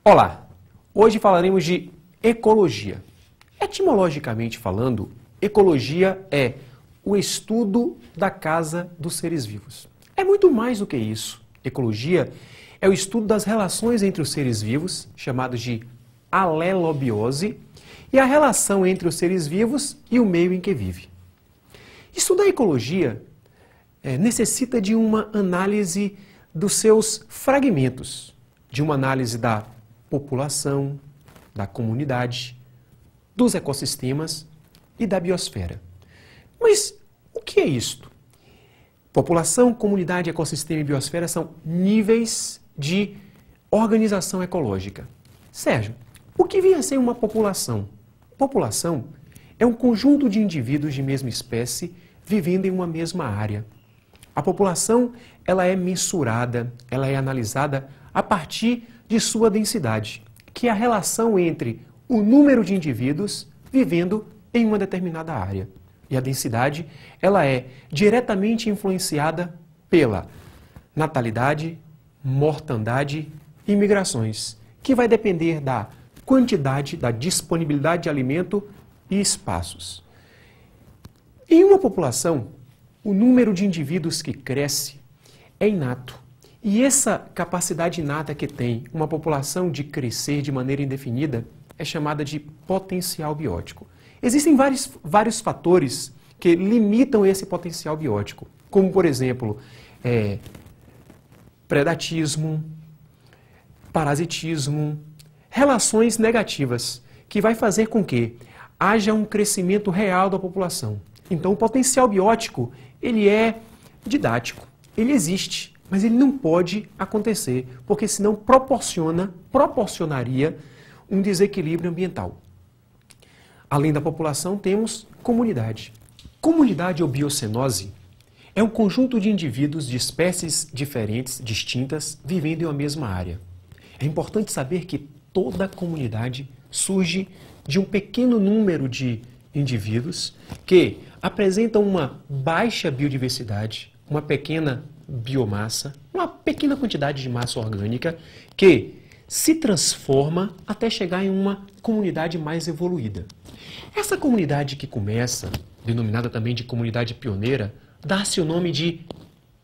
Olá! Hoje falaremos de ecologia. Etimologicamente falando, ecologia é o estudo da casa dos seres vivos. É muito mais do que isso. Ecologia é o estudo das relações entre os seres vivos, chamados de alelobiose, e a relação entre os seres vivos e o meio em que vive. Estudar ecologia necessita de uma análise dos seus fragmentos, de uma análise da população, da comunidade, dos ecossistemas e da biosfera. Mas o que é isto? População, comunidade, ecossistema e biosfera são níveis de organização ecológica. Sérgio, o que vem a ser uma população? População é um conjunto de indivíduos de mesma espécie vivendo em uma mesma área. A população ela é mensurada, ela é analisada a partir de sua densidade, que é a relação entre o número de indivíduos vivendo em uma determinada área. E a densidade ela é diretamente influenciada pela natalidade, mortandade e migrações, que vai depender da quantidade, da disponibilidade de alimento e espaços. Em uma população, o número de indivíduos que cresce é inato. E essa capacidade inata que tem uma população de crescer de maneira indefinida é chamada de potencial biótico. Existem vários fatores que limitam esse potencial biótico, como, por exemplo, predatismo, parasitismo, relações negativas, que vai fazer com que haja um crescimento real da população. Então, o potencial biótico, ele é didático, ele existe, mas ele não pode acontecer, porque senão proporcionaria um desequilíbrio ambiental. Além da população, temos comunidade. Comunidade ou biocenose é um conjunto de indivíduos de espécies diferentes, distintas, vivendo em uma mesma área. É importante saber que toda comunidade surge de um pequeno número de indivíduos que apresentam uma baixa biodiversidade, uma pequena biomassa, uma pequena quantidade de massa orgânica que se transforma até chegar em uma comunidade mais evoluída. Essa comunidade que começa, denominada também de comunidade pioneira, dá-se o nome de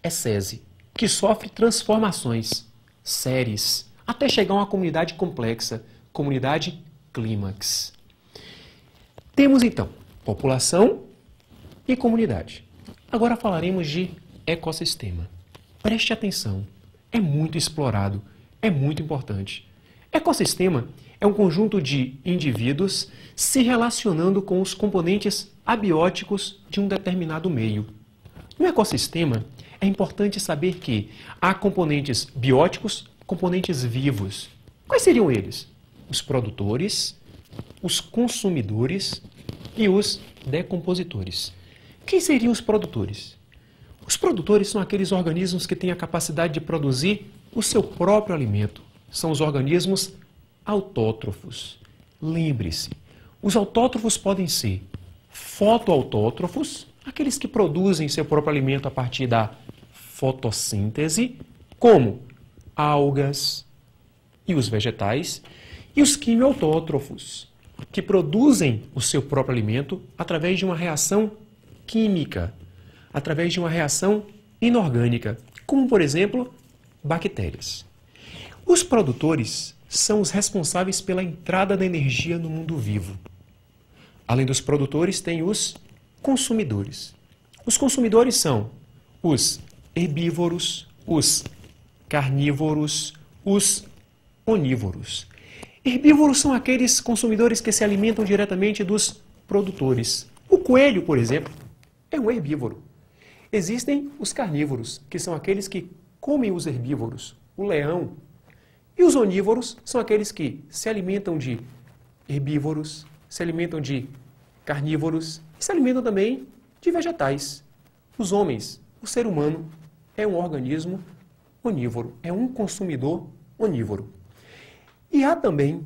ecese, que sofre transformações séries, até chegar a uma comunidade complexa, comunidade clímax. Temos então população e comunidade. Agora falaremos de ecossistema. Preste atenção, é muito explorado, é muito importante. Ecossistema é um conjunto de indivíduos se relacionando com os componentes abióticos de um determinado meio. No ecossistema, é importante saber que há componentes bióticos, componentes vivos. Quais seriam eles? Os produtores, os consumidores e os decompositores. Quem seriam os produtores? Os produtores são aqueles organismos que têm a capacidade de produzir o seu próprio alimento. São os organismos autótrofos. Lembre-se, os autótrofos podem ser fotoautótrofos, aqueles que produzem seu próprio alimento a partir da fotossíntese, como algas e os vegetais, e os quimioautótrofos, que produzem o seu próprio alimento através de uma reação química, através de uma reação inorgânica, como, por exemplo, bactérias. Os produtores são os responsáveis pela entrada da energia no mundo vivo. Além dos produtores, tem os consumidores. Os consumidores são os herbívoros, os carnívoros, os onívoros. Herbívoros são aqueles consumidores que se alimentam diretamente dos produtores. O coelho, por exemplo, é um herbívoro. Existem os carnívoros, que são aqueles que comem os herbívoros, o leão. E os onívoros são aqueles que se alimentam de herbívoros, se alimentam de carnívoros e se alimentam também de vegetais. Os homens, o ser humano, é um organismo onívoro, é um consumidor onívoro. E há também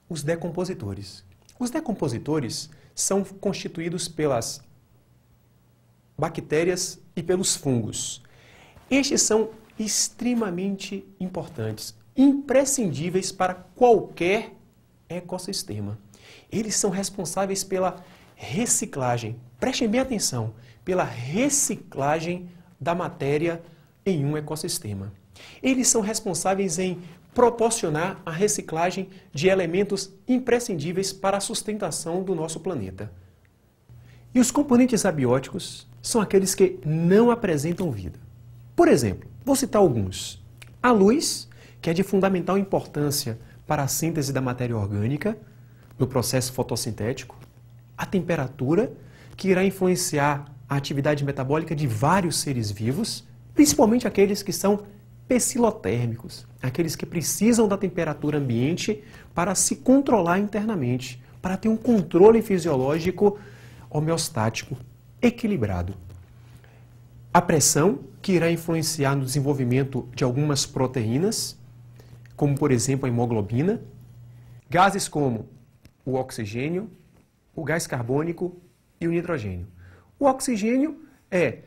os decompositores. Os decompositores são constituídos pelas bactérias e pelos fungos. Estes são extremamente importantes. imprescindíveis para qualquer ecossistema. Eles são responsáveis pela reciclagem. Prestem bem atenção, pela reciclagem da matéria em um ecossistema. Eles são responsáveis em proporcionar a reciclagem de elementos imprescindíveis para a sustentação do nosso planeta. E os componentes abióticos são aqueles que não apresentam vida. Por exemplo, vou citar alguns. A luz, que é de fundamental importância para a síntese da matéria orgânica no processo fotossintético. A temperatura, que irá influenciar a atividade metabólica de vários seres vivos, principalmente aqueles que são pecilotérmicos, aqueles que precisam da temperatura ambiente para se controlar internamente, para ter um controle fisiológico homeostático, equilibrado. A pressão, que irá influenciar no desenvolvimento de algumas proteínas, como por exemplo a hemoglobina, gases como o oxigênio, o gás carbônico e o nitrogênio. O oxigênio é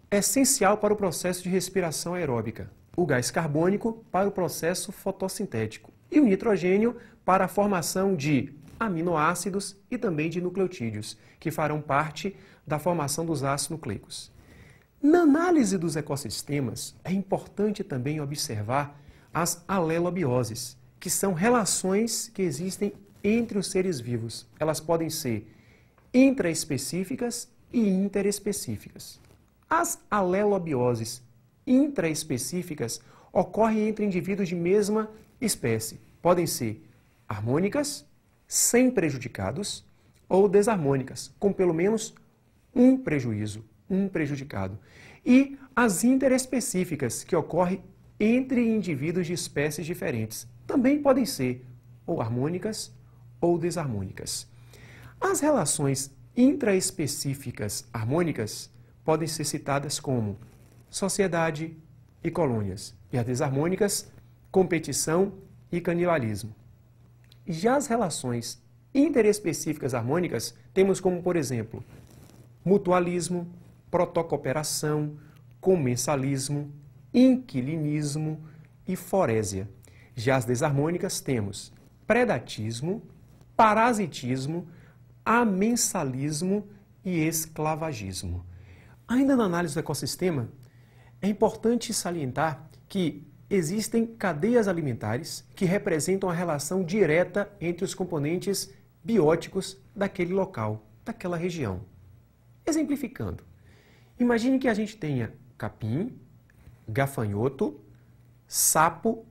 essencial para o processo de respiração aeróbica, o gás carbônico para o processo fotossintético e o nitrogênio para a formação de aminoácidos e também de nucleotídeos, que farão parte da formação dos ácidos nucleicos. Na análise dos ecossistemas, é importante também observar as alelobioses, que são relações que existem entre os seres vivos. Elas podem ser intraespecíficas e interespecíficas. As alelobioses intraespecíficas ocorrem entre indivíduos de mesma espécie. Podem ser harmônicas, sem prejudicados, ou desarmônicas, com pelo menos um prejuízo, um prejudicado. E as interespecíficas, que ocorrem entre indivíduos de espécies diferentes, também podem ser ou harmônicas ou desarmônicas. As relações intraespecíficas harmônicas podem ser citadas como sociedade e colônias, e as desarmônicas, competição e canibalismo. Já as relações interespecíficas harmônicas temos como, por exemplo, mutualismo, protocooperação, comensalismo, inquilinismo e forésia. Já as desarmônicas temos predatismo, parasitismo, amensalismo e esclavagismo. Ainda na análise do ecossistema, é importante salientar que existem cadeias alimentares que representam a relação direta entre os componentes bióticos daquele local, daquela região. Exemplificando, imagine que a gente tenha capim, gafanhoto, sapo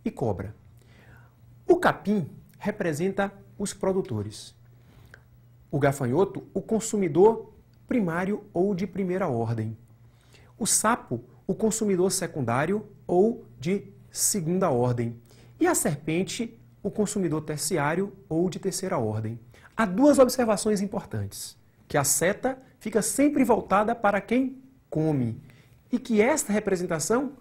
e cobra. O capim representa os produtores. O gafanhoto, o consumidor primário ou de primeira ordem. O sapo, o consumidor secundário ou de segunda ordem. E a serpente, o consumidor terciário ou de terceira ordem. Há duas observações importantes: que a seta fica sempre voltada para quem come e que esta representação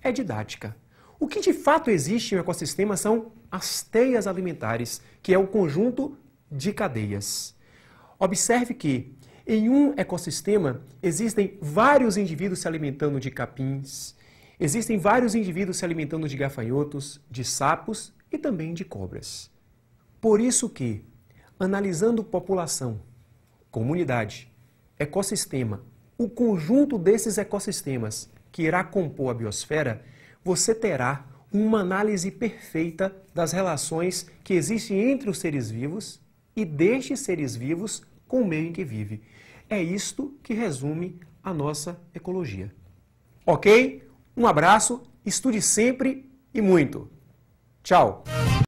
é didática. O que de fato existe no ecossistema são as teias alimentares, que é o conjunto de cadeias. Observe que em um ecossistema existem vários indivíduos se alimentando de capins, existem vários indivíduos se alimentando de gafanhotos, de sapos e também de cobras. Por isso que, analisando população, comunidade, ecossistema, o conjunto desses ecossistemas que irá compor a biosfera, você terá uma análise perfeita das relações que existem entre os seres vivos e destes seres vivos com o meio em que vive. É isto que resume a nossa ecologia. Ok? Um abraço, estude sempre e muito. Tchau!